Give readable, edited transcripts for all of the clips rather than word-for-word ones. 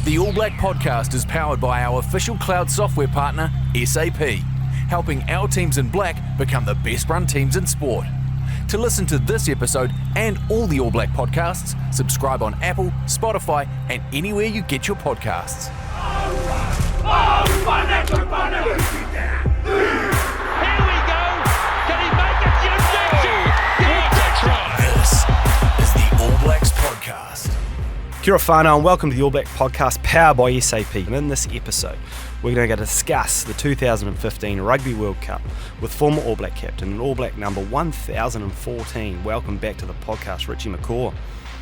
The All Black podcast is powered by our official cloud software partner, SAP, helping our teams in black become the best run teams in sport. To listen to this episode and all the All Black podcasts, subscribe on Apple, Spotify, and anywhere you get your podcasts. This is the All Blacks podcast. Kia ora whanau and welcome to the All Black podcast powered by SAP. And in this episode, we're going to discuss the 2015 Rugby World Cup with former All Black captain and All Black number 1014. Welcome back to the podcast, Richie McCaw.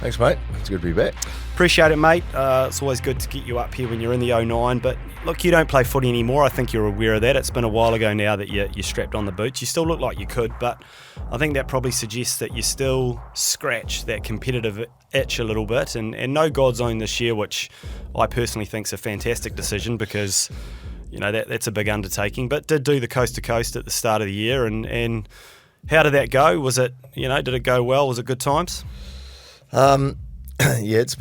Thanks, mate. It's good to be back. Appreciate it, mate. It's always good to get you up here when you're in the 09, but look, you don't play footy anymore. I think you're aware of that. It's been a while ago now that you strapped on the boots. You still look like you could, but I think that probably suggests that you still scratch that competitive itch a little bit, and no God's Own this year, which I personally think is a fantastic decision because, you know, that's a big undertaking, but did do the coast to coast at the start of the year, and how did that go? Was it, did it go well? Was it good times? Yeah, it's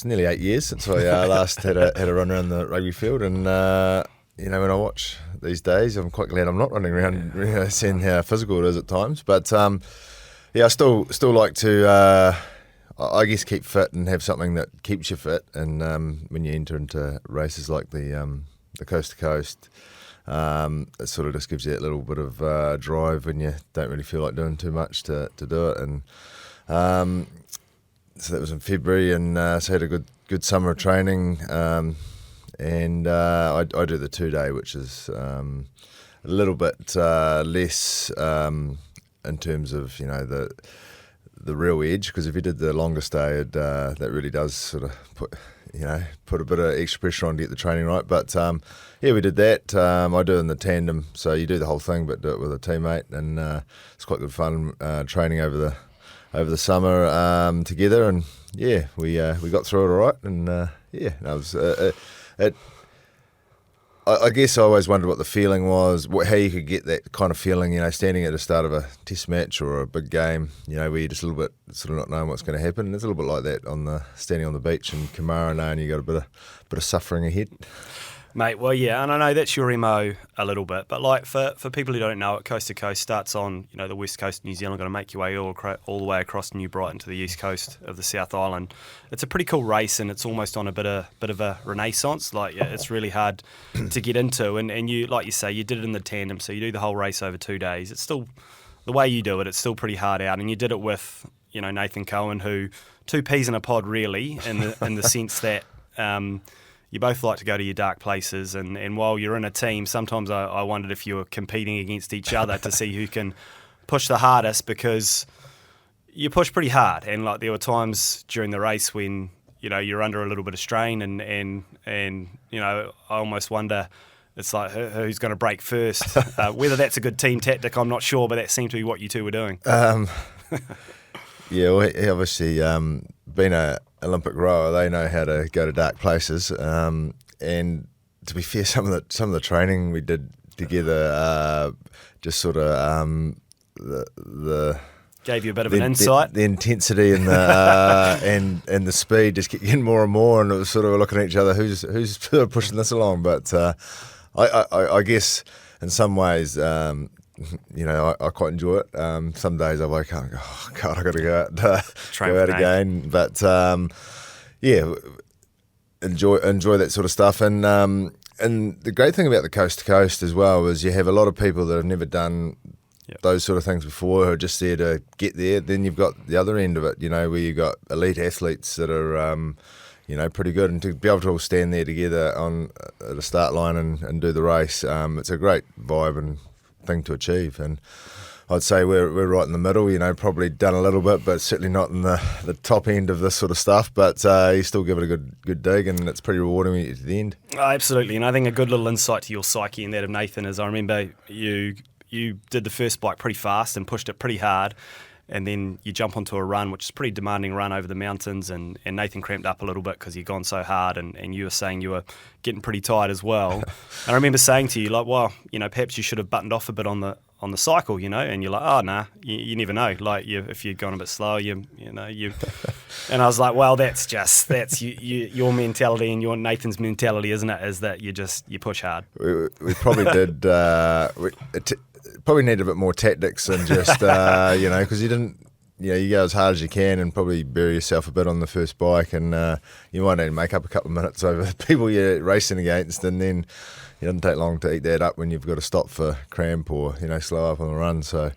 nearly 8 years since I last had a run around the rugby field, and when I watch these days, I'm quite glad I'm not running around, seeing how physical it is at times. But I still like to, I guess, keep fit and have something that keeps you fit. And when you enter into races like the coast to coast, it sort of just gives you that little bit of drive when you don't really feel like doing too much to do it. And so that was in February, and so I had a good summer of training, and I do the 2-day, which is a little bit less in terms of the real edge, because if you did the longest day, that really does sort of put a bit of extra pressure on to get the training right. But we did that. I do it in the tandem, so you do the whole thing, but do it with a teammate, and it's quite good fun training over the summer together, and we got through it all right, and I guess I always wondered what the feeling was, how you could get that kind of feeling, standing at the start of a test match or a big game, where you're just a little bit sort of not knowing what's going to happen. And it's a little bit like that standing on the beach in Kamara, knowing you got a bit of suffering ahead. Mate, well, yeah, and I know that's your MO a little bit, but like for people who don't know it, Coast to Coast starts on the west coast of New Zealand, got to make your way all the way across New Brighton to the east coast of the South Island. It's a pretty cool race, and it's almost on a bit of a renaissance. It's really hard to get into, and you, like you say, you did it in the tandem, so you do the whole race over 2 days. It's still, the way you do it, it's still pretty hard out, and you did it with Nathan Cohen, who two peas in a pod really, in the sense that. You both like to go to your dark places, and while you're in a team, sometimes I wondered if you were competing against each other to see who can push the hardest, because you push pretty hard, and there were times during the race when you're under a little bit of strain, and I almost wonder, it's like who's going to break first. Whether that's a good team tactic, I'm not sure, but that seemed to be what you two were doing. Yeah, well, obviously, being a Olympic rower, they know how to go to dark places. And to be fair, some of the training we did together, just sort of the gave you a bit of an insight. The intensity and the and the speed just kept getting more and more, and it was sort of looking at each other, who's sort of pushing this along. But I guess in some ways. I quite enjoy it. Some days I wake up and go, oh God, I got to go out again. But enjoy that sort of stuff. And the great thing about the coast to coast as well is you have a lot of people that have never done those sort of things before, who are just there to get there. Then you've got the other end of it, where you've got elite athletes that are pretty good, and to be able to all stand there together at the start line and do the race, it's a great vibe and thing to achieve. And I'd say we're right in the middle, probably done a little bit, but certainly not in the top end of this sort of stuff, but you still give it a good dig, and it's pretty rewarding when you get to the end. Oh, absolutely, and I think a good little insight to your psyche and that of Nathan is, I remember you did the first bike pretty fast and pushed it pretty hard, and then you jump onto a run, which is a pretty demanding run over the mountains, and Nathan cramped up a little bit because you'd gone so hard, and you were saying you were getting pretty tired as well. And I remember saying to you, perhaps you should have buttoned off a bit on on the cycle, and you're like, oh nah, you never know. Like if you're going a bit slow, you and I was like, well, that's your mentality and your Nathan's mentality, isn't it? Is that you push hard. We probably did. Probably need a bit more tactics than just because you didn't. You go as hard as you can and probably bury yourself a bit on the first bike, and you might need to make up a couple of minutes over the people you're racing against, and then it doesn't take long to eat that up when you've got to stop for cramp or slow up on the run. So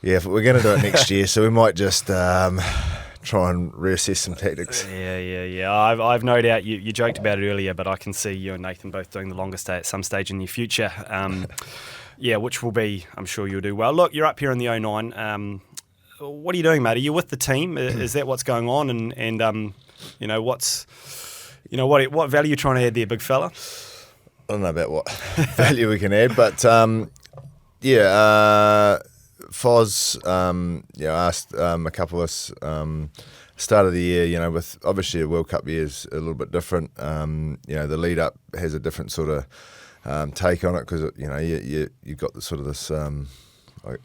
yeah, we're going to do it next year, so we might just try and reassess some tactics. Yeah. I've no doubt you joked about it earlier, but I can see you and Nathan both doing the longest day at some stage in your future. Which will be, I'm sure you'll do well. Look, you're up here in the 09. What are you doing, mate? Are you with the team? Is that what's going on? And what value are you trying to add there, big fella? I don't know about what value we can add, but Foz, asked a couple of us start of the year, with obviously a World Cup year is a little bit different. The lead up has a different sort of take on it because you've got the sort of this.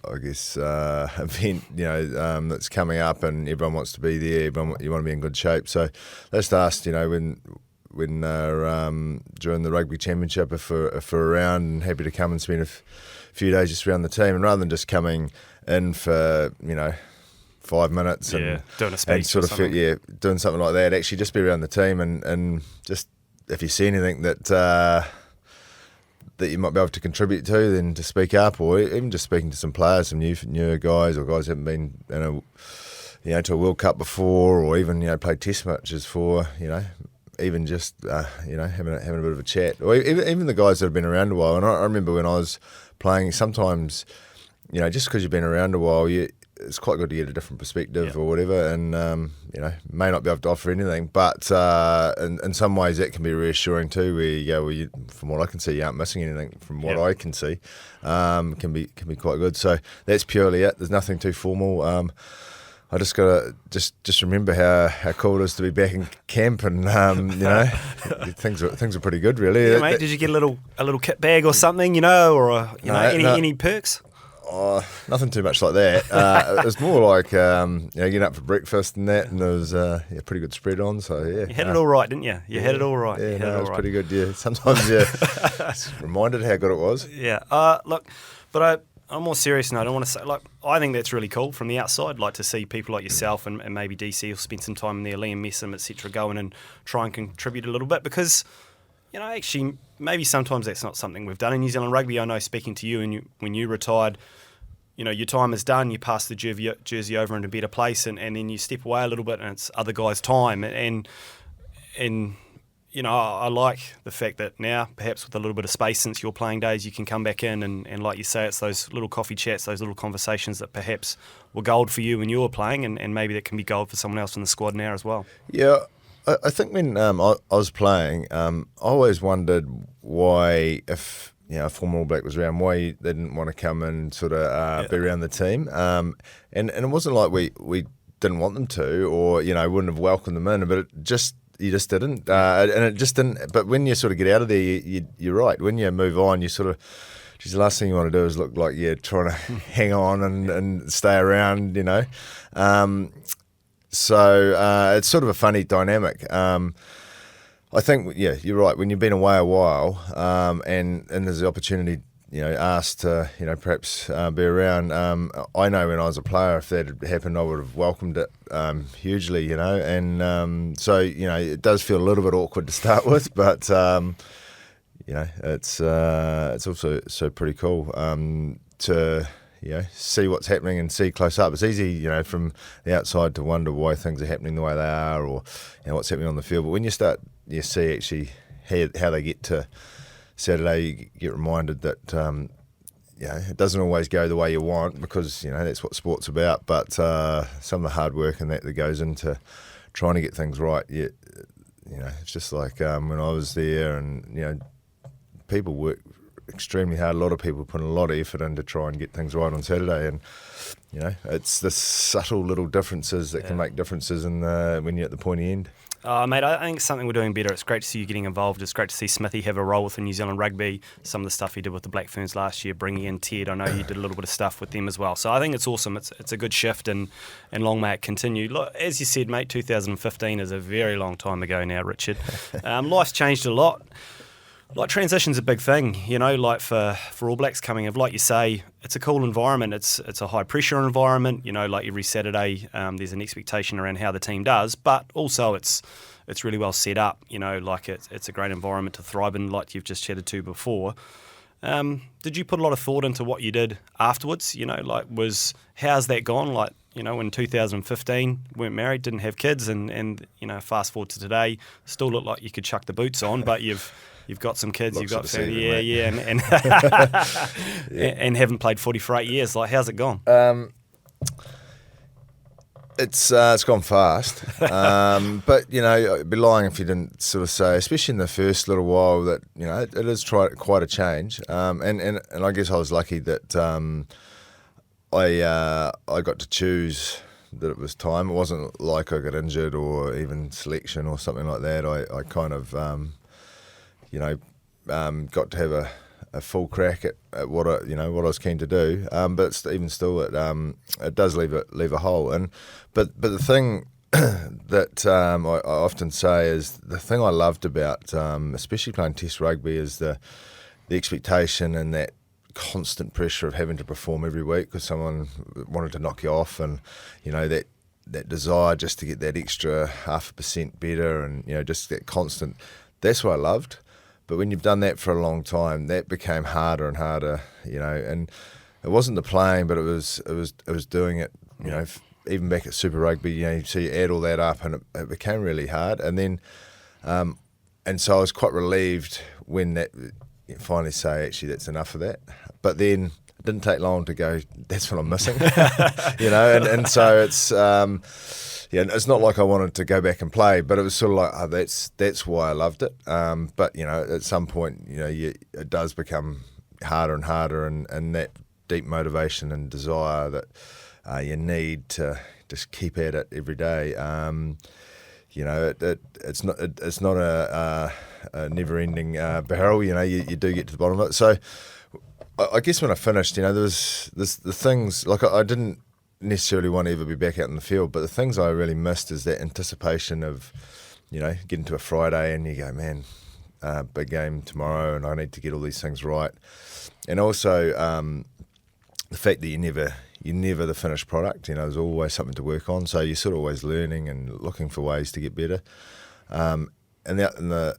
I guess event that's coming up and everyone wants to be there. You want to be in good shape. So they just asked when during the rugby championship if we're around and happy to come and spend a few days just around the team, and rather than just coming in for 5 minutes and doing a speech and sort of doing something like that, actually just be around the team and just if you see anything that you might be able to contribute to, then to speak up, or even just speaking to some players, some newer guys or guys who haven't been to a World Cup before, or even played Test matches for even just having a bit of a chat, or even the guys that have been around a while. And I remember when I was playing, sometimes just because you've been around a while, it's quite good to get a different perspective or whatever, and may not be able to offer anything, but in some ways that can be reassuring too, where you go, from what I can see, you aren't missing anything. From what I can see, can be quite good. So that's purely it. There's nothing too formal. I just gotta just remember how cool it is to be back in camp, and things are pretty good, really. Yeah, mate. Did you get a little kit bag or something, or any perks? Oh, nothing too much like that. It was more like getting up for breakfast and that, and there was pretty good spread on. So yeah, you had it all right, didn't you? You had it all right. Yeah, it was pretty good. Yeah, sometimes reminded how good it was. Yeah. Look, but I'm more serious now. I don't want to say, I think that's really cool from the outside, to see people like yourself and maybe DC will spend some time in there, Liam Messam, etc., go in and try and contribute a little bit, because actually maybe sometimes that's not something we've done in New Zealand rugby. I know, speaking to you, and when you retired, your time is done, you pass the jersey over into a better place, and then you step away a little bit and it's other guys' time. And I like the fact that now, perhaps with a little bit of space since your playing days, you can come back in and like you say, it's those little coffee chats, those little conversations that perhaps were gold for you when you were playing, and maybe that can be gold for someone else in the squad now as well. Yeah, I think when I was playing, I always wondered why, if a former All Black was around, why they didn't want to come and sort of be around the team. And it wasn't like we didn't want them to, or wouldn't have welcomed them in, but you just didn't, and it just didn't. But when you sort of get out of there, you're right. When you move on, you sort of, the last thing you want to do is look like you're trying to hang on and stay around, So it's sort of a funny dynamic. I think, you're right. When you've been away a while, and there's the opportunity, asked to, perhaps be around. I know when I was a player, if that had happened, I would have welcomed it hugely, And so, it does feel a little bit awkward to start with, but it's also so pretty cool to see what's happening and see close up. It's easy, from the outside to wonder why things are happening the way they are, or what's happening on the field. But when you start, you see actually how they get to Saturday, you get reminded that it doesn't always go the way you want, because that's what sport's about. But some of the hard work and that goes into trying to get things right. It's just like when I was there, and people work extremely hard. A lot of people put a lot of effort in to try and get things right on Saturday, and it's the subtle little differences that can make differences when you're at the pointy end. Mate, I think it's something we're doing better. It's great to see you getting involved. It's great to see Smithy have a role within New Zealand Rugby. Some of the stuff he did with the Black Ferns last year, bringing in Ted. I know you did a little bit of stuff with them as well. So I think it's awesome. It's a good shift, and long may it continue. Look, as you said, mate, 2015 is a very long time ago now, Richard. Life's changed a lot. Like, transition's a big thing, like for All Blacks coming in. Like you say, it's a cool environment. It's a high-pressure environment. Like every Saturday, there's an expectation around how the team does, but also it's really well set up. Like it's a great environment to thrive in, like you've just chatted to before. Did you put a lot of thought into what you did afterwards? How's that gone? Like, in 2015, weren't married, didn't have kids, and fast forward to today, still look like you could chuck the boots on, but You've got some kids, you've got family, and and haven't played footy for 8 years. Like, how's it gone? It's gone fast, but it'd be lying if you didn't sort of say, especially in the first little while, that it is quite a change. And I guess I was lucky that I got to choose that it was time. It wasn't like I got injured or even selection or something like that. I kind of got to have a full crack at what I was keen to do. But even still, it does leave a hole. But the thing that I often say is the thing I loved about, especially playing Test rugby, is the expectation and that constant pressure of having to perform every week because someone wanted to knock you off, and that desire just to get that extra 0.5% better, and just that constant. That's what I loved. But when you've done that for a long time, that became harder and harder, and it wasn't the playing, but it was doing it, even back at Super Rugby, so you add all that up, and it became really hard. And then, and so I was quite relieved when that you finally say, actually, that's enough of that. But then it didn't take long to go, that's what I'm missing, and so it's... it's not like I wanted to go back and play, but it was sort of like, that's why I loved it. But at some point, it does become harder and harder, and that deep motivation and desire that you need to just keep at it every day. It's not a never-ending barrel. You do get to the bottom of it. So I guess when I finished, there was the things like I didn't necessarily want to ever be back out in the field, but the things I really missed is that anticipation of getting to a Friday and you go, man, big game tomorrow and I need to get all these things right, and also the fact that you're never the finished product. There's always something to work on, so you're sort of always learning and looking for ways to get better, and the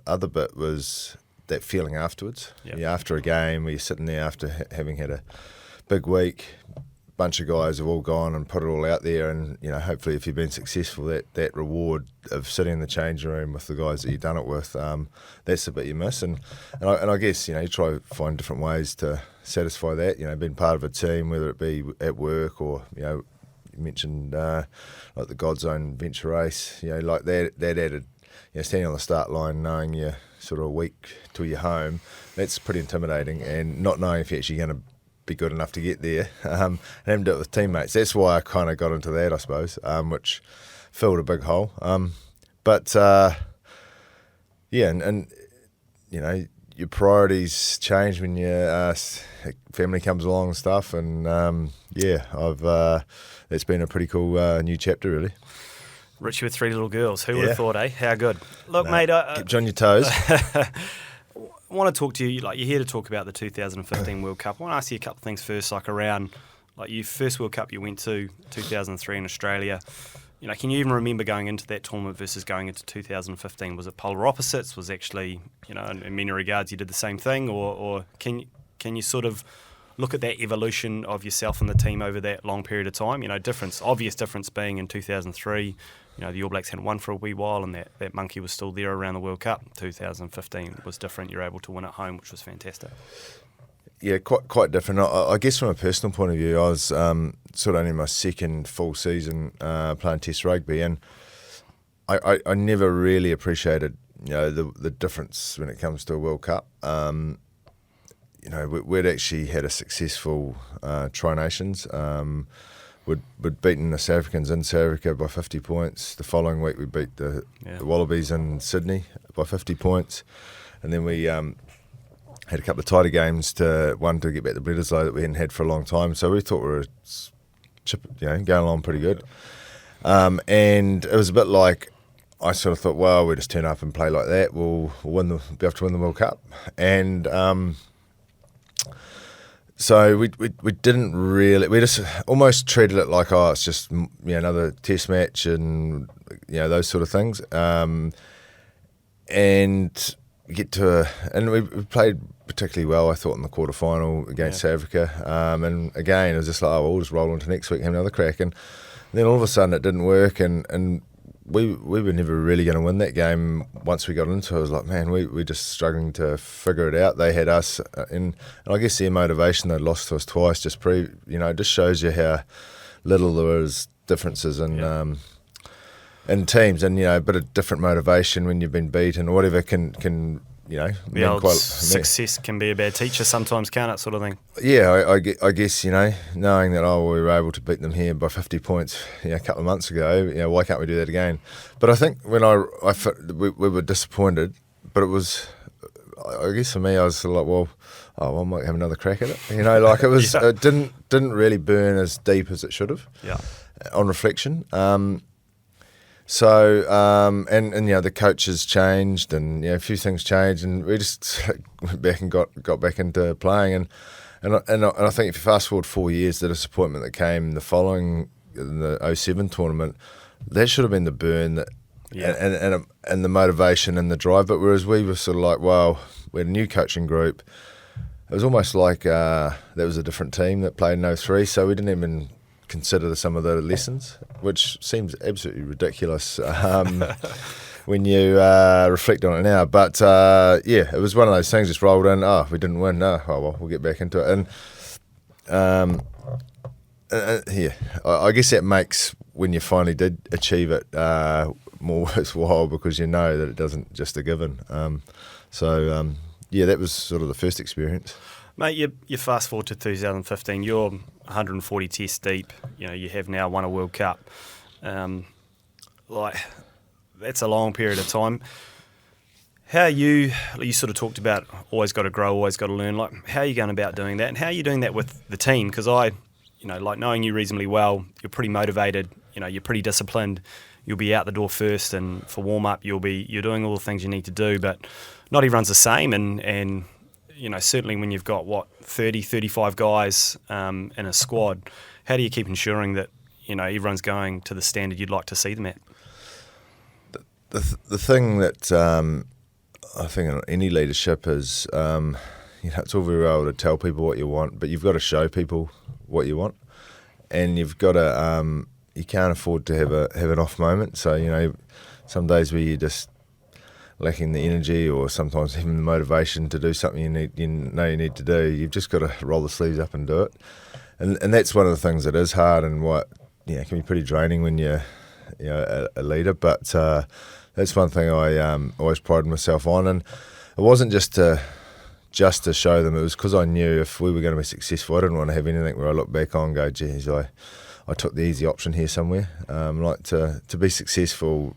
other bit was that feeling afterwards. After a game where you're sitting there after having had a big week, bunch of guys have all gone and put it all out there, and hopefully if you've been successful, that reward of sitting in the changing room with the guys that you've done it with, that's the bit you miss, and I guess you try to find different ways to satisfy that, being part of a team, whether it be at work or you mentioned like the Godzone venture race, like that added, standing on the start line knowing you're sort of a week till you're home, that's pretty intimidating, and not knowing if you're actually going to be good enough to get there, and having to do it with teammates. That's why I kind of got into that, I suppose, which filled a big hole. But and your priorities change when your family comes along and stuff, and it's been a pretty cool new chapter, really. Richie with 3 little girls. Who would have thought, eh? How good. Look, mate. Keep you on your toes. I want to talk to you, like you're here to talk about the 2015 World Cup. I want to ask you a couple of things first, like around, like your first World Cup you went to, 2003 in Australia. Can you even remember going into that tournament versus going into 2015? Was it polar opposites? Was actually, in many regards you did the same thing, or can you sort of look at that evolution of yourself and the team over that long period of time? Obvious difference being in 2003, the All Blacks hadn't won for a wee while, and that monkey was still there around the World Cup. 2015 was different. You're able to win at home, which was fantastic. Yeah, quite different. I guess from a personal point of view, I was sort of only my second full season playing Test rugby, and I never really appreciated the difference when it comes to a World Cup. We'd actually had a successful Tri-Nations we'd beaten the South Africans in South Africa by 50 points. The following week we beat the Wallabies in Sydney by 50 points. And then we had a couple of tighter games to get back the Bledisloe that we hadn't had for a long time. So we thought we were going along pretty good. And it was a bit like, I sort of thought, well, we just turn up and play like that, we'll be able to win the World Cup. And so we didn't really, we just almost treated it like, it's just another test match and those sort of things. And we played particularly well, I thought, in the quarterfinal against South Africa. And again, it was just like, we'll just roll into next week and have another crack. And then all of a sudden it didn't work, and we were never really going to win that game. Once we got into it, I was like, man, we're just struggling to figure it out. They had us, and I guess their motivation, they'd lost to us twice, just shows you how little there is differences in teams, and a bit of different motivation when you've been beaten or whatever can the old success can be a bad teacher sometimes, can't it, sort of thing? Yeah, I guess, knowing that, we were able to beat them here by 50 points, a couple of months ago, why can't we do that again? But I think when we were disappointed, but it was, I guess for me, I was like, I might have another crack at it. It was, it didn't really burn as deep as it should have. Yeah. On reflection. So the coaches changed, and a few things changed, and we just went back and got back into playing, and I think if you fast forward 4 years, the disappointment that came the following in the 07 tournament, that should have been the burn and the motivation and the drive. But whereas we were sort of like, we had a new coaching group, it was almost like that was a different team that played in 03, so we didn't even consider some of the lessons, which seems absolutely ridiculous when you reflect on it now. But it was one of those things, just rolled in. We didn't win. We'll get back into it. And I guess that makes, when you finally did achieve it, more worthwhile, because you know that it doesn't just a given. That was sort of the first experience. Mate, you fast forward to 2015, you're 140 tests deep, you have now won a World Cup. That's a long period of time. How you sort of talked about always got to grow, always got to learn, how are you going about doing that, and how are you doing that with the team? Because knowing you reasonably well, you're pretty motivated, you're pretty disciplined, you'll be out the door first, and for warm-up you're doing all the things you need to do, but not everyone's the same, and certainly when you've got 30, 35 guys in a squad, how do you keep ensuring that everyone's going to the standard you'd like to see them at? The thing that I think in any leadership is, it's all very well to tell people what you want, but you've got to show people what you want, and you've got to you can't afford to have an off moment. So some days where you just lacking the energy, or sometimes even the motivation to do something you need to do, you've just got to roll the sleeves up and do it. And that's one of the things that is hard, and what can be pretty draining when you're a leader. But that's one thing I always prided myself on, and it wasn't just to show them. It was because I knew if we were going to be successful, I didn't want to have anything where I look back on and go, geez, I took the easy option here somewhere. To be successful,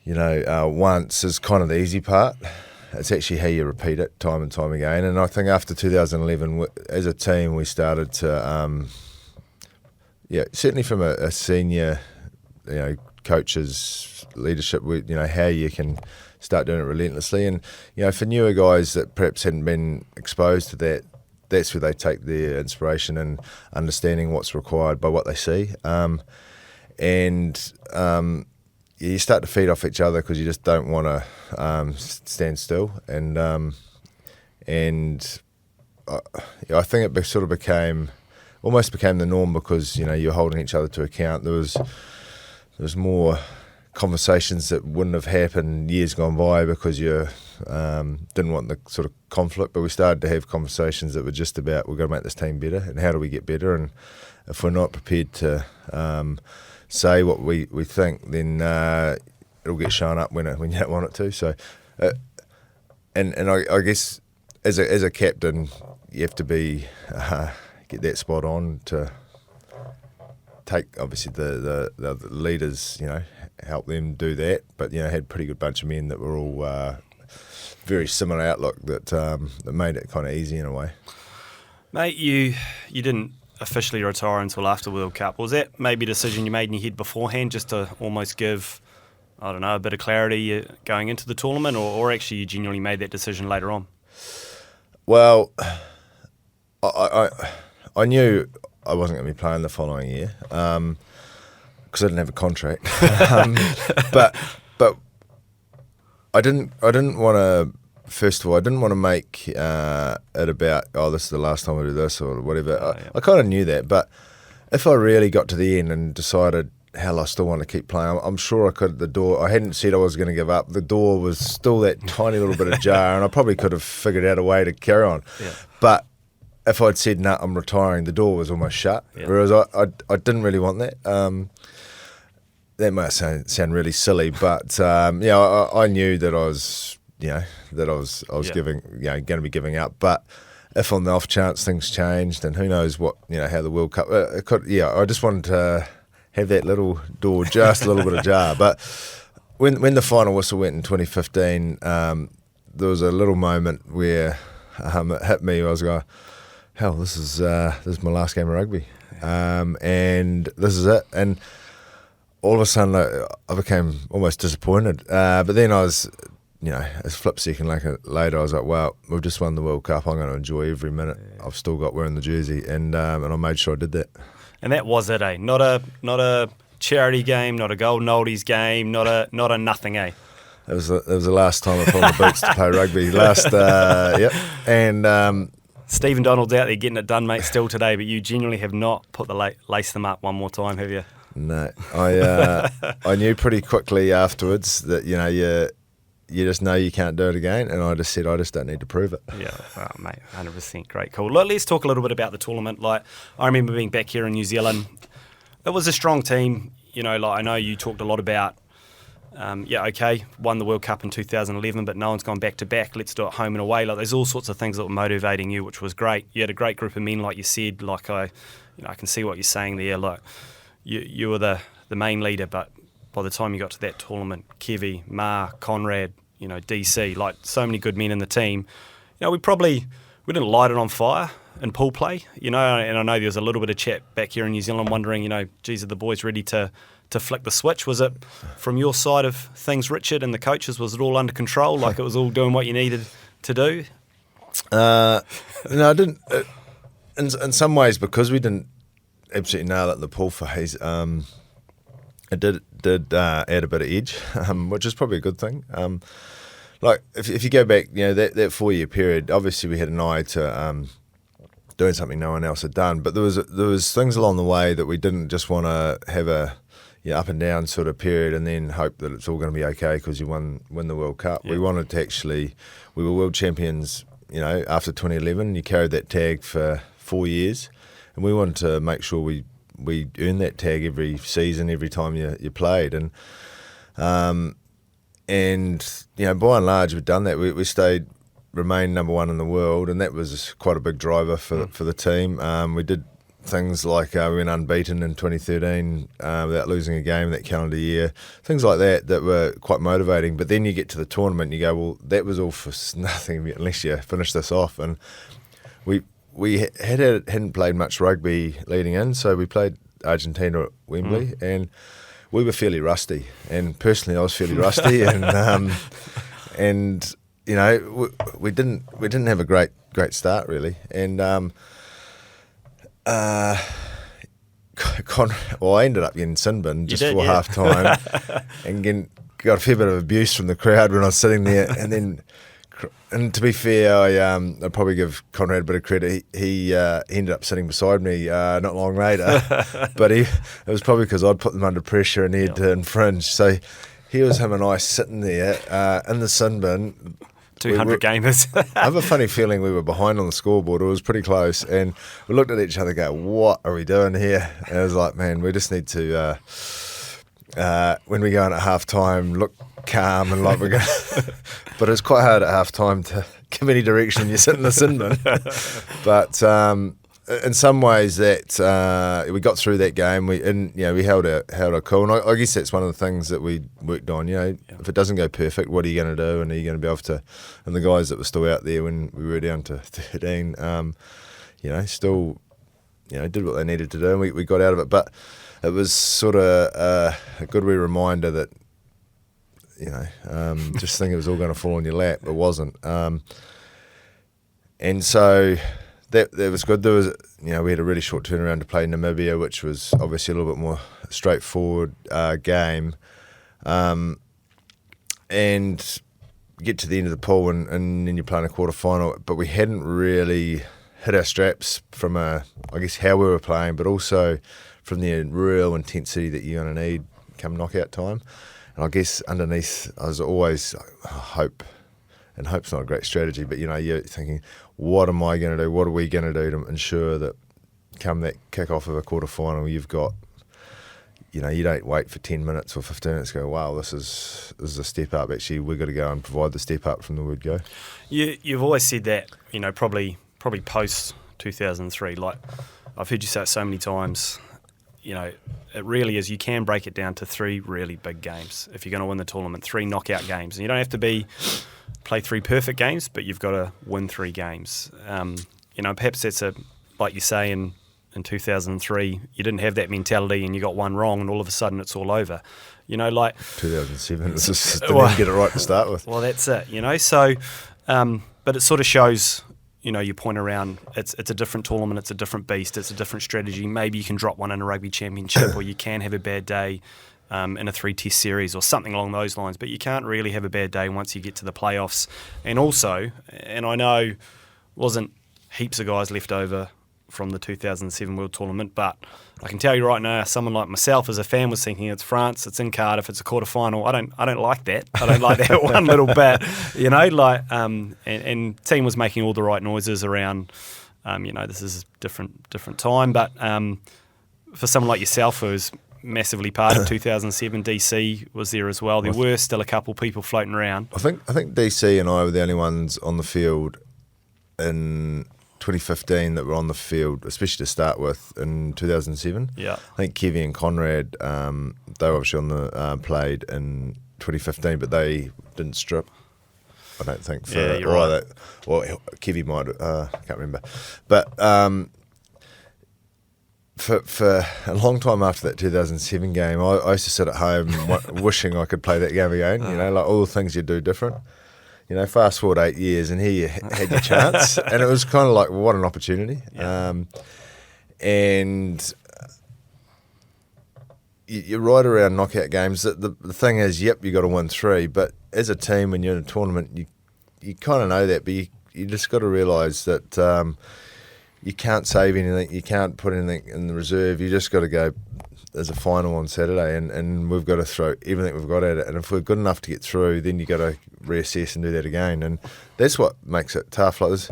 once is kind of the easy part. It's actually how you repeat it time and time again. And I think after 2011, as a team, we started to, certainly from a senior, coach's leadership, how you can start doing it relentlessly. And, for newer guys that perhaps hadn't been exposed to that, that's where they take their inspiration and understanding what's required by what they see. You start to feed off each other, because you just don't want to stand still. And I think it sort of became the norm, because you're holding each other to account. There was more conversations that wouldn't have happened years gone by, because you didn't want the sort of conflict. But we started to have conversations that were just about, we've got to make this team better, and how do we get better? And if we're not prepared to say what we think, then it'll get shown up when you don't want it to. So, and I guess as a captain, you have to be get that spot on to take obviously the leaders, help them do that. But had a pretty good bunch of men that were all very similar outlook that made it kind of easy in a way. Mate, you didn't officially retire until after World Cup. Was that maybe a decision you made in your head beforehand, just to almost give, I don't know, a bit of clarity going into the tournament, or actually you genuinely made that decision later on? Well, I knew I wasn't going to be playing the following year because I didn't have a contract. But I didn't want to. First of all, I didn't want to make it about, this is the last time I do this or whatever. I kind of knew that, but if I really got to the end and decided, hell, I still want to keep playing, I'm sure I could. The door, I hadn't said I was going to give up. The door was still that tiny little bit ajar, and I probably could have figured out a way to carry on. Yeah. But if I'd said, no, I'm retiring, the door was almost shut. Yeah. Whereas I didn't really want that. That might sound really silly, but I knew that I was. That I was giving, going to be giving up. But if on the off chance things changed, and who knows what, how the World Cup, I just wanted to have that little door just a little bit ajar. But when the final whistle went in 2015, there was a little moment where it hit me. I was going, hell, this is my last game of rugby, and this is it. And all of a sudden, I became almost disappointed. But then I was. A flip second later, I was like, well, we've just won the World Cup. I'm going to enjoy every minute I've still got wearing the jersey. And I made sure I did that. And that was it, eh? Not a charity game, not a golden oldies game, not a nothing, eh? It was the last time I put on the boots to play rugby. Yep. And Stephen Donald's out there getting it done, mate, still today, but you genuinely have not put the lace them up one more time, have you? No. I knew pretty quickly afterwards that, you just know you can't do it again, and I just said I just don't need to prove it. Yeah, mate, 100%, great, cool. Let's talk a little bit about the tournament. I remember being back here in New Zealand. It was a strong team. I know you talked a lot about, won the World Cup in 2011, but no one's gone back to back. Let's do it home and away. There's all sorts of things that were motivating you, which was great. You had a great group of men, like you said. I can see what you're saying there. You were the main leader, but by the time you got to that tournament, Kevy, Ma, Conrad, DC, so many good men in the team, we didn't light it on fire in pool play, and I know there was a little bit of chat back here in New Zealand wondering, geez, are the boys ready to flick the switch? Was it from your side of things, Richard, and the coaches, was it all under control, it was all doing what you needed to do? No, I didn't. In some ways, because we didn't absolutely nail it in the pool phase, it did add a bit of edge, which is probably a good thing. If you go back, that 4-year period, obviously we had an eye to doing something no one else had done, but there was things along the way that we didn't just want to have a up and down sort of period and then hope that it's all going to be okay because you win the World Cup. Yep. We wanted to we were world champions, after 2011. You carried that tag for 4 years, and we wanted to make sure we earned that tag every season, every time you played, and by and large we've done that. We remained number one in the world, and that was quite a big driver for the team. We did things like we went unbeaten in 2013 without losing a game that calendar year, things like that were quite motivating. But then you get to the tournament and you go, well, that was all for nothing unless you finish this off. And we hadn't played much rugby leading in, so we played Argentina at Wembley, and we were fairly rusty. And personally, I was fairly rusty, and we didn't have a great start really. And I ended up getting sin bin just before half time, and got a fair bit of abuse from the crowd when I was sitting there, and then. And to be fair, I'd probably give Conrad a bit of credit. He ended up sitting beside me not long later, but it was probably because I'd put them under pressure and he had to infringe. So he was him and I sitting there in the sin bin. 200 gamers. I have a funny feeling we were behind on the scoreboard. It was pretty close, and we looked at each other and go, what are we doing here? And I was like, man, we just need to, when we go in at half-time, look calm and like we're going but it's quite hard at half time to give any direction when you sit in the sin bin. But in some ways that we got through that game. We held our cool, and I guess that's one of the things that we worked on. If it doesn't go perfect, what are you going to do? And are you going to be able to? And the guys that were still out there when we were down to 13, still, did what they needed to do, and we got out of it. But it was sort of a good wee reminder that, just think it was all going to fall on your lap. It wasn't. And so that was good. There was, we had a really short turnaround to play Namibia, which was obviously a little bit more straightforward game. And get to the end of the pool and then you're playing a quarter final, but we hadn't really hit our straps from how we were playing, but also from the real intensity that you're going to need come knockout time. And I guess underneath, I was always hope. And hope's not a great strategy, but you're thinking, what am I going to do? What are we going to do to ensure that come that kick-off of a quarter final, you've got, you don't wait for 10 minutes or 15 minutes to go, wow, this is a step up. Actually, we've got to go and provide the step up from the word go. You've always said that, probably post 2003. Like, I've heard you say it so many times. It really is. You can break it down to 3 really big games if you're going to win the tournament. 3 knockout games, and you don't have to play 3 perfect games, but you've got to win 3 games. Perhaps that's like you say in 2003, you didn't have that mentality and you got one wrong, and all of a sudden it's all over. 2007, it's just didn't get it right to start with. Well, that's it. So, but it sort of shows. Your point around it's a different tournament, it's a different beast, it's a different strategy. Maybe you can drop one in a rugby championship, or you can have a bad day in a 3-test series or something along those lines. But you can't really have a bad day once you get to the playoffs. And also, and I know wasn't heaps of guys left over from the 2007 World Tournament, but I can tell you right now, someone like myself as a fan was thinking it's France, it's in Cardiff, it's a quarter final. I don't like that. I don't like that one little bit. And team was making all the right noises around. This is a different time, but for someone like yourself who's massively part of 2007, DC was there as well. There were still a couple people floating around. I think DC and I were the only ones on the field in 2015 that were on the field, especially to start with, in 2007. Yeah, I think Kevy and Conrad, they were obviously on the played in 2015, but they didn't strip. I don't think for you're right. Well, Kevy might. I can't remember, but for a long time after that 2007 game, I used to sit at home wishing I could play that game again. Like all the things you do different. Fast forward 8 years, and here you had your chance, and it was kind of like, what an opportunity. Yeah. And you're right around knockout games. The thing is, you got to win 3, but as a team, when you're in a tournament, you kind of know that, but you just got to realise that you can't save anything, you can't put anything in the reserve. You just got to go. There's a final on Saturday, and we've got to throw everything we've got at it. And if we're good enough to get through, then you got to reassess and do that again. And that's what makes it tough. Like this,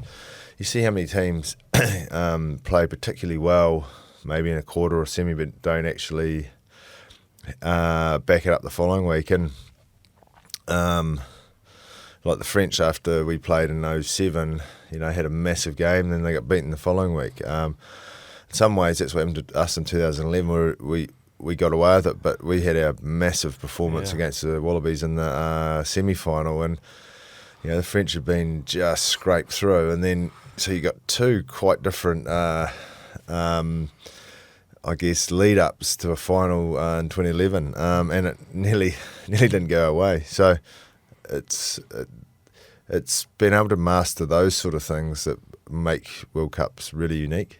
you see how many teams play particularly well, maybe in a quarter or semi, but don't actually back it up the following week. And like the French, after we played in 2007, had a massive game, then they got beaten the following week. In some ways, that's what happened to us in 2011, where we got away with it, but we had our massive performance against the Wallabies in the semi-final, and the French had been just scraped through, and then so you got 2 quite different, lead-ups to a final in 2011, and it nearly didn't go away. So it's been able to master those sort of things that make World Cups really unique.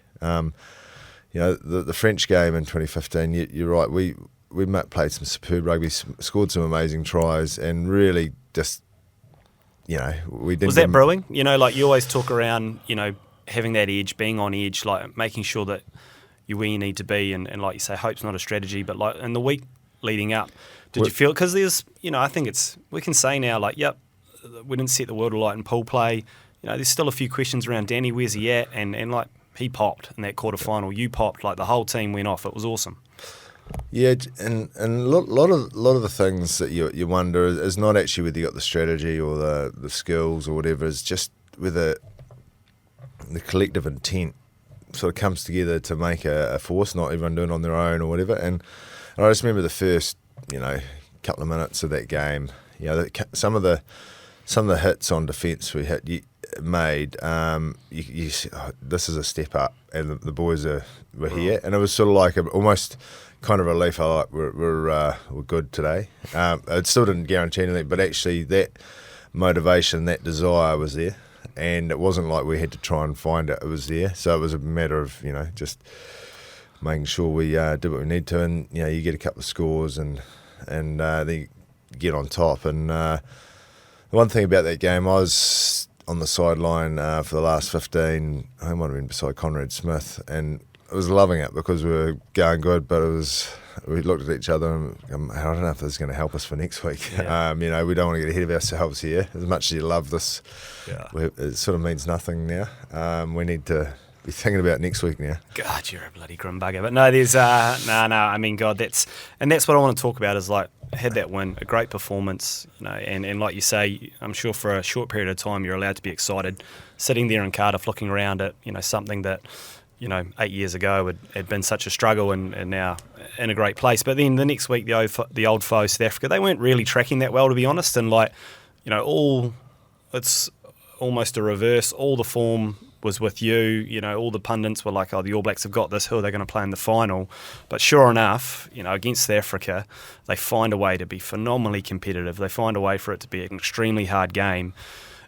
The French game in 2015, you're right, we played some superb rugby, scored some amazing tries, and really just, we didn't... Was that brewing? Like you always talk around, having that edge, being on edge, like making sure that you're where you need to be, and like you say, hope's not a strategy, but like in the week leading up, did you feel... Because there's, I think we can say now, like, yep, we didn't set the world alight in pool play. There's still a few questions around Danny, where's he at? And like, he popped in that quarter final. You popped, like the whole team went off. It was awesome. Yeah, and a lot of the things that you wonder is not actually whether you got the strategy or the skills or whatever. It's just whether the collective intent sort of comes together to make a force, not everyone doing it on their own or whatever. And I just remember the first, couple of minutes of that game. Some of the hits on defence we made. This is a step up, and the boys were here, and it was sort of like almost kind of relief. We're good today. It still didn't guarantee anything, but actually that motivation, that desire was there, and it wasn't like we had to try and find it. It was there, so it was a matter of just making sure we did what we need to, and you get a couple of scores and then you get on top. And the one thing about that game, I was on the sideline for the last 15. I might have been beside Conrad Smith, and I was loving it because we were going good, but we looked at each other and I don't know if this is going to help us for next week. Yeah. We don't want to get ahead of ourselves here. As much as you love this, it sort of means nothing now. We need to be thinking about next week now. God, you're a bloody grim bugger. But no, there's I mean, God, that's what I want to talk about is like had that win, a great performance, and like you say, I'm sure for a short period of time you're allowed to be excited. Sitting there in Cardiff, looking around at something that 8 years ago had been such a struggle and now in a great place. But then the next week, the old foe, South Africa, they weren't really tracking that well, to be honest. And it's almost a reverse. All the form was with you. All the pundits were like, oh, the All Blacks have got this. Who are they going to play in the final? But sure enough, against South Africa, they find a way to be phenomenally competitive. They find a way for it to be an extremely hard game.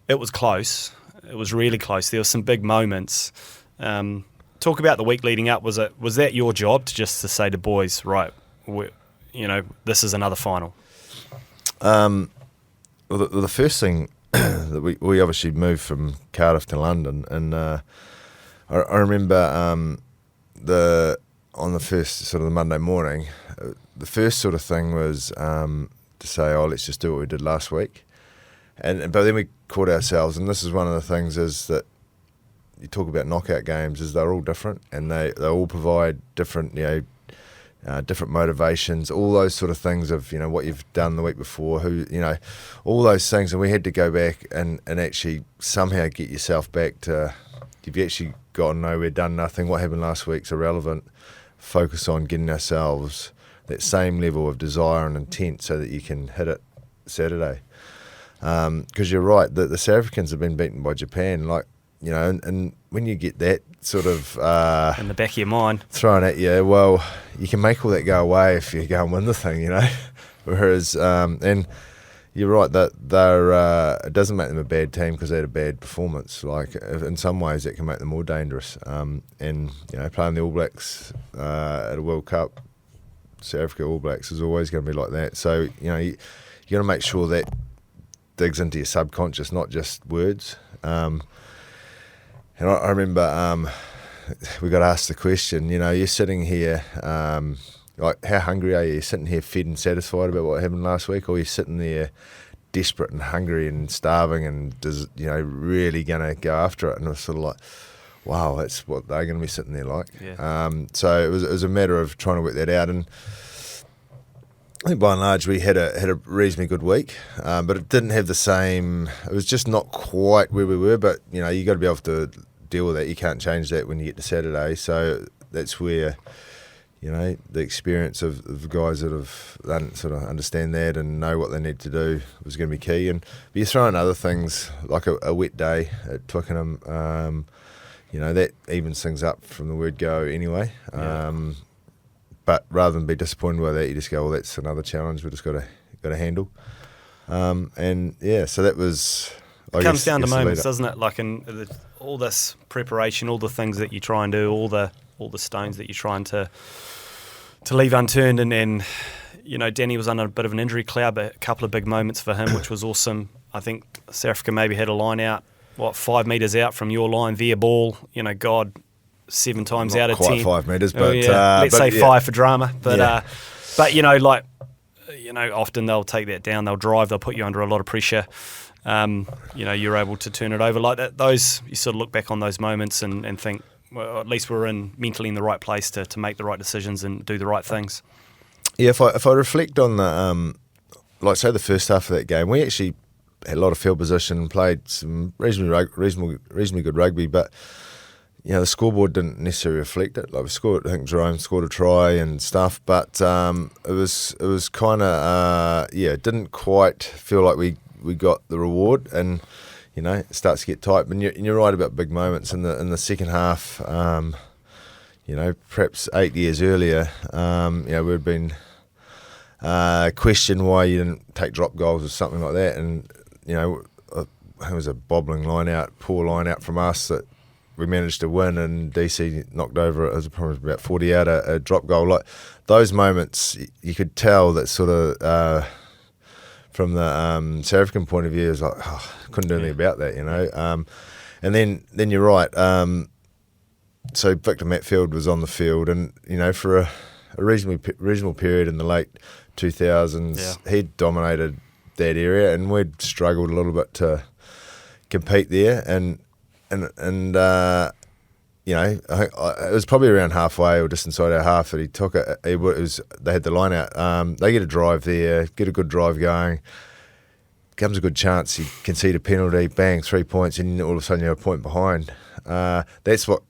It was close. It was really close. There were some big moments. Talk about the week leading up. Was that your job to say to boys, right, this is another final? Well, the first thing that we obviously moved from Cardiff to London, and I remember on the first sort of the Monday morning, the first sort of thing was to say, oh, let's just do what we did last week, but then we caught ourselves, and this is one of the things is that you talk about knockout games is they're all different, and they all provide different different motivations, all those sort of things of what you've done the week before, all those things, and we had to go back and actually somehow get yourself back to you've actually gone nowhere, done nothing. What happened last week's irrelevant. Focus on getting ourselves that same level of desire and intent so that you can hit it Saturday. Because you're right, the South Africans have been beaten by Japan, and when you get that sort of in the back of your mind thrown at you, well, you can make all that go away if you go and win the thing, Whereas, and you're right that it doesn't make them a bad team because they had a bad performance. Like in some ways, that can make them more dangerous. And playing the All Blacks at a World Cup, South Africa All Blacks is always going to be like that. So you got to make sure that digs into your subconscious, not just words. And I remember we got asked the question, you're sitting here, how hungry are you? You're sitting here fed and satisfied about what happened last week, or you're sitting there desperate and hungry and starving and really going to go after it? And it was sort of like, wow, that's what they're going to be sitting there like. Yeah. So it was a matter of trying to work that out. And I think by and large we had a reasonably good week, but it didn't have the same. It was just not quite where we were. But you got to be able to deal with that. You can't change that when you get to Saturday. So that's where the experience of guys that have sort of understand that and know what they need to do was going to be key. But you throw in other things like a wet day at Twickenham. That evens things up from the word go anyway. Yeah. But rather than be disappointed by that, you just go, well, that's another challenge we've just got to handle. So that was. It comes down to moments, doesn't it? Like all this preparation, all the things that you try and do, all the stones that you're trying to leave unturned, and Danny was under a bit of an injury cloud, but a couple of big moments for him, which was awesome. I think South Africa maybe had a line out, 5 metres out from your line, their ball. God. 7 times Not out of quite 10. 5 metres, but let's say 5 for drama. But yeah. Often they'll take that down. They'll drive. They'll put you under a lot of pressure. You're able to turn it over like that. Those you sort of look back on those moments and think, well, at least we're mentally in the right place to make the right decisions and do the right things. Yeah, if I reflect on the say the first half of that game, we actually had a lot of field position, played some reasonably good rugby, but the scoreboard didn't necessarily reflect it. Like I think Jerome scored a try and stuff, but it was kind of it didn't quite feel like we got the reward, and it starts to get tight. And you're right about big moments in the second half. Perhaps 8 years earlier, we'd been questioned why you didn't take drop goals or something like that, and it was a bobbling poor line out from us that we managed to win, and DC knocked over it. It was probably about 40 out a drop goal. Like those moments, you could tell that sort of from the South African point of view, it was like couldn't do anything about that, and then you're right. So Victor Matfield was on the field, and for a reasonable period in the late 2000s, he'd dominated that area, and we'd struggled a little bit to compete there, and I think it was probably around halfway or just inside our half that he took it. They had the line out. They get a drive there, get a good drive going. Comes a good chance. You concede a penalty, bang, 3 points, and all of a sudden you're a point behind. That's what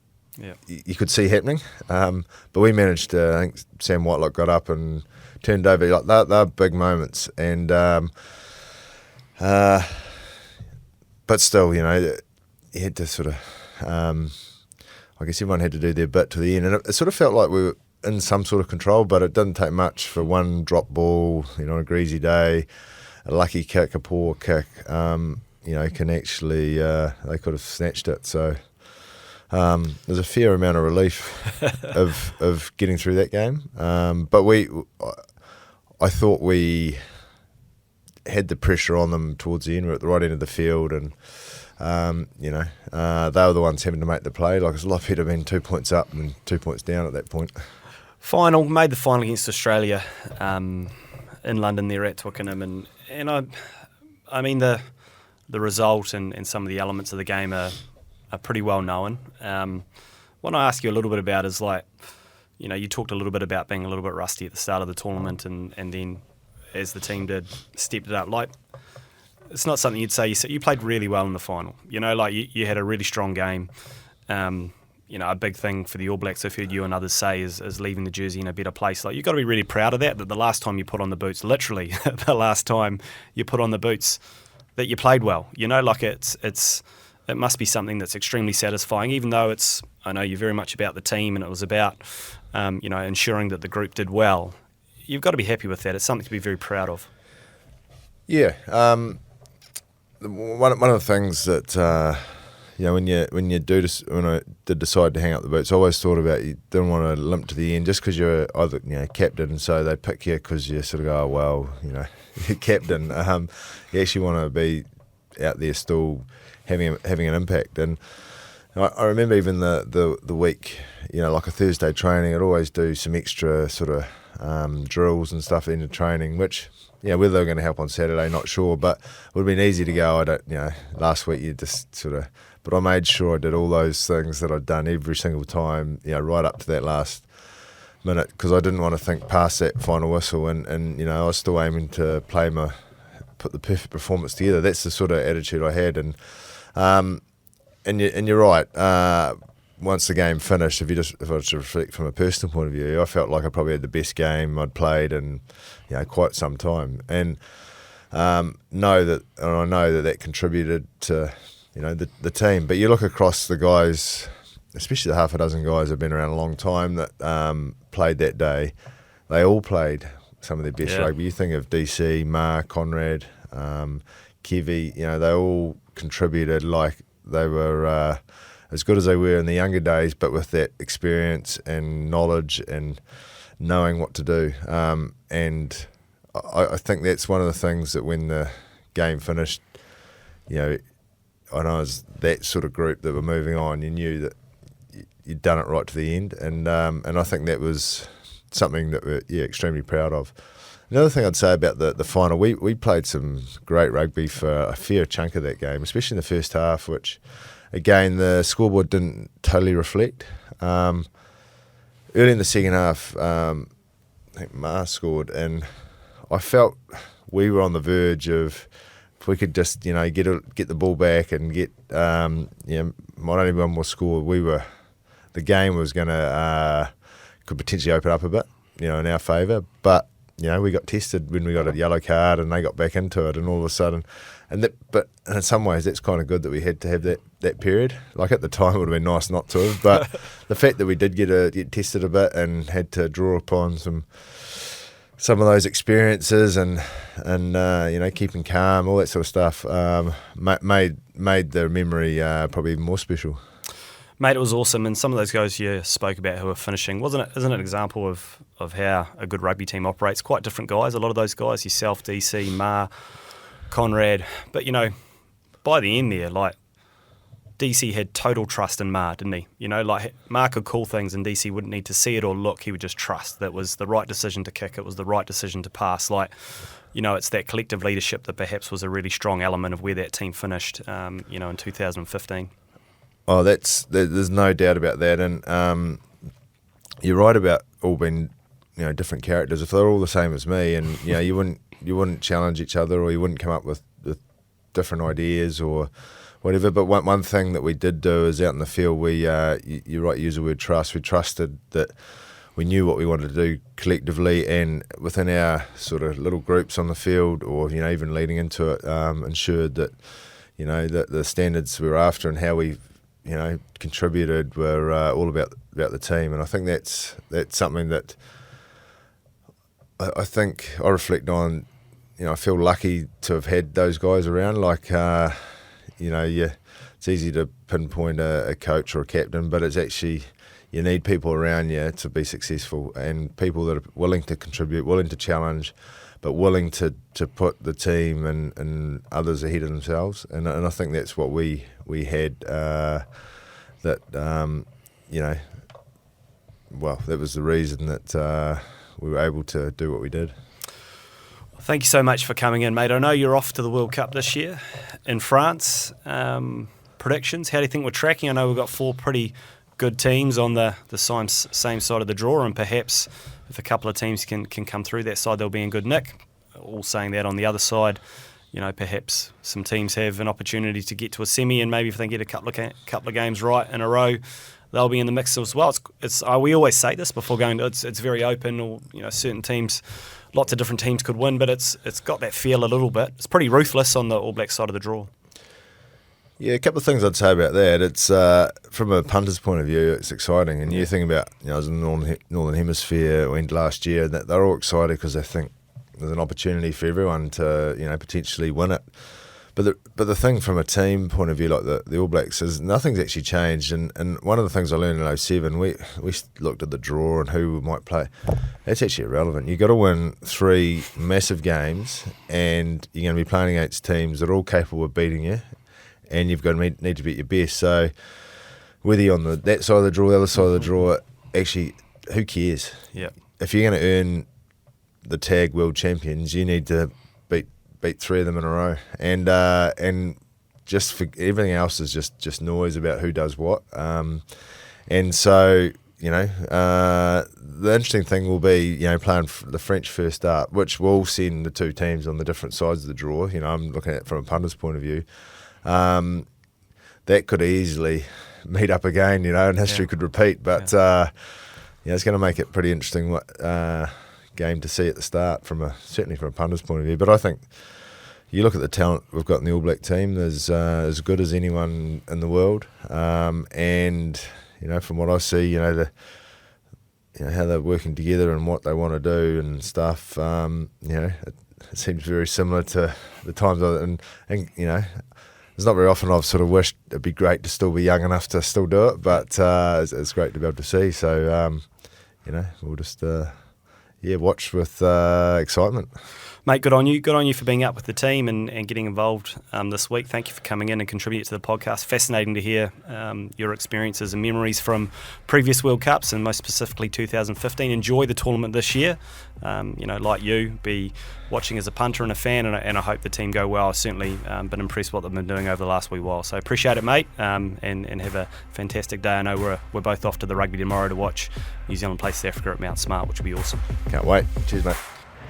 you could see happening. But we managed to. I think Sam Whitelock got up and turned over. Like they're big moments, and but still, you had to sort of, I guess everyone had to do their bit to the end. And it sort of felt like we were in some sort of control, but it didn't take much for one drop ball, on a greasy day, a lucky kick, a poor kick, can actually, they could have snatched it. So there's a fair amount of relief of getting through that game. But I thought we had the pressure on them towards the end. We're at the right end of the field, and they were the ones having to make the play. Like, it's a lot better been 2 points up and 2 points down at that point. Made the final against Australia in London there at Twickenham, and I mean the result and some of the elements of the game are pretty well known. What I ask you a little bit about is you talked a little bit about being a little bit rusty at the start of the tournament, and then as the team did, stepped it up. It's not something you'd say. You played really well in the final. You had a really strong game. A big thing for the All Blacks, I've heard you and others say, is leaving the jersey in a better place. You've got to be really proud of that the last time you put on the boots, literally the last time you put on the boots, that you played well. It must be something that's extremely satisfying, even though I know you're very much about the team, and it was about ensuring that the group did well. You've got to be happy with that. It's something to be very proud of. Yeah. One of the things that when I did decide to hang up the boots, I always thought about, you didn't want to limp to the end just because you're either captain, and so they pick you because you sort of go, oh, well, you're captain. You actually want to be out there still having an impact. And I remember even the week, like a Thursday training, I'd always do some extra sort of drills and stuff into training, which, whether they were going to help on Saturday, not sure, but it would have been easy to go, last week you just sort of, but I made sure I did all those things that I'd done every single time, right up to that last minute, because I didn't want to think past that final whistle, and I was still aiming to put the perfect performance together. That's the sort of attitude I had, and you're right. Once the game finished, if I was to reflect from a personal point of view, I felt like I probably had the best game I'd played in quite some time, and I know that contributed to the team. But you look across the guys, especially the half a dozen guys who've been around a long time that played that day. They all played some of their best rugby. You think of DC, Ma, Conrad, Kevy. They all contributed like they were as good as they were in the younger days, but with that experience and knowledge and knowing what to do. And I think that's one of the things that when the game finished, I know it was that sort of group that were moving on. You knew that you'd done it right to the end, and I think that was something that we're extremely proud of. Another thing I'd say about the final, we played some great rugby for a fair chunk of that game, especially in the first half, which, again, the scoreboard didn't totally reflect. Early in the second half, I think Ma scored, and I felt we were on the verge of, if we could just get the ball back and get might only one more score, we were the game was going to could potentially open up a bit, in our favour. But we got tested when we got a yellow card, and they got back into it, and all of a sudden, but in some ways that's kind of good that we had to have that period. Like at the time, it would have been nice not to have, but the fact that we did get tested a bit and had to draw upon some of those experiences and keeping calm, all that sort of stuff, made the memory probably even more special. Mate, it was awesome, and some of those guys you spoke about who were finishing, isn't it an example of how a good rugby team operates? Quite different guys, a lot of those guys, yourself, DC, Ma, Conrad, but by the end there, like, DC had total trust in Ma, didn't he? Like, Ma could call things and DC wouldn't need to see it or look, he would just trust that was the right decision to kick, it was the right decision to pass. Like, it's that collective leadership that perhaps was a really strong element of where that team finished, in 2015. Oh, there's no doubt about that, and you're right about all being different characters. If they're all the same as me, and you wouldn't challenge each other, or you wouldn't come up with different ideas or whatever. But one thing that we did do is out in the field, we you're right, use the word trust. We trusted that we knew what we wanted to do collectively, and within our sort of little groups on the field, or even leading into it, ensured that that the standards we were after and how we contributed were all about the team. And I think that's something that I think I reflect on. I feel lucky to have had those guys around. Like, it's easy to pinpoint a coach or a captain, but it's actually, you need people around you to be successful, and people that are willing to contribute, willing to challenge, but willing to put the team and others ahead of themselves. And I think that's what we had, that was the reason that we were able to do what we did. Thank you so much for coming in, mate. I know you're off to the World Cup this year in France. Predictions, how do you think we're tracking? I know we've got 4 pretty good teams on the same side of the draw, and perhaps if a couple of teams can come through that side, they'll be in good nick. All saying that on the other side, perhaps some teams have an opportunity to get to a semi, and maybe if they get a couple of games right in a row, they'll be in the mix as well. We always say this before going to it's very open, or certain teams, lots of different teams could win, but it's got that feel a little bit. It's pretty ruthless on the All Black side of the draw. Yeah, a couple of things I'd say about that. It's from a punter's point of view, it's exciting. And you think about, I was in the Northern Hemisphere went last year, and they're all excited because they think there's an opportunity for everyone to potentially win it. But the thing from a team point of view, like the All Blacks, is nothing's actually changed. And one of the things I learned in 2007, we looked at the draw and who might play. That's actually irrelevant. You've got to win 3 massive games, and you're going to be playing against teams that are all capable of beating you, and you've got to need to be at your best. So whether you're on that side of the draw, the other side of the draw, actually, who cares? Yeah. If you're going to earn the tag world champions, you need to beat 3 of them in a row, and just for everything else is just noise about who does what. And so the interesting thing will be playing the French first up, which will send the 2 teams on the different sides of the draw. I'm looking at it from a punter's point of view. That could easily meet up again, and history could repeat. But it's going to make it pretty interesting game to see at the start, certainly from a punter's point of view. But I think you look at the talent we've got in the All Black team, there's as good as anyone in the world. And from what I see, how they're working together and what they want to do and stuff. It seems very similar to the times and it's not very often I've sort of wished it'd be great to still be young enough to still do it, but it's great to be able to see. So we'll just watch with excitement. Mate, good on you. Good on you for being up with the team and getting involved this week. Thank you for coming in and contributing to the podcast. Fascinating to hear your experiences and memories from previous World Cups, and most specifically 2015. Enjoy the tournament this year. Like you, be watching as a punter and a fan, and I hope the team go well. I've certainly been impressed with what they've been doing over the last wee while. So appreciate it, mate, and have a fantastic day. I know we're both off to the rugby tomorrow to watch New Zealand play South Africa at Mount Smart, which will be awesome. Can't wait. Cheers, mate.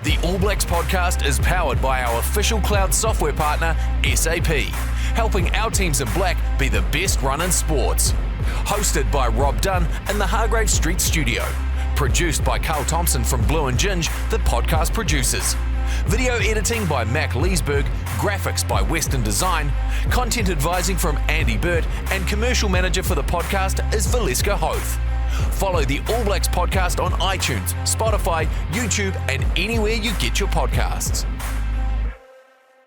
The All Blacks podcast is powered by our official cloud software partner, SAP, helping our teams in black be the best run in sports. Hosted by Rob Dunn in the Hargrave Street studio. Produced by Carl Thompson from Blue and Ginge, the podcast producers. Video editing by Mac Leesburg, graphics by Western Design, content advising from Andy Burt, and commercial manager for the podcast is Valeska Hoth. Follow the All Blacks podcast on iTunes, Spotify, YouTube, and anywhere you get your podcasts.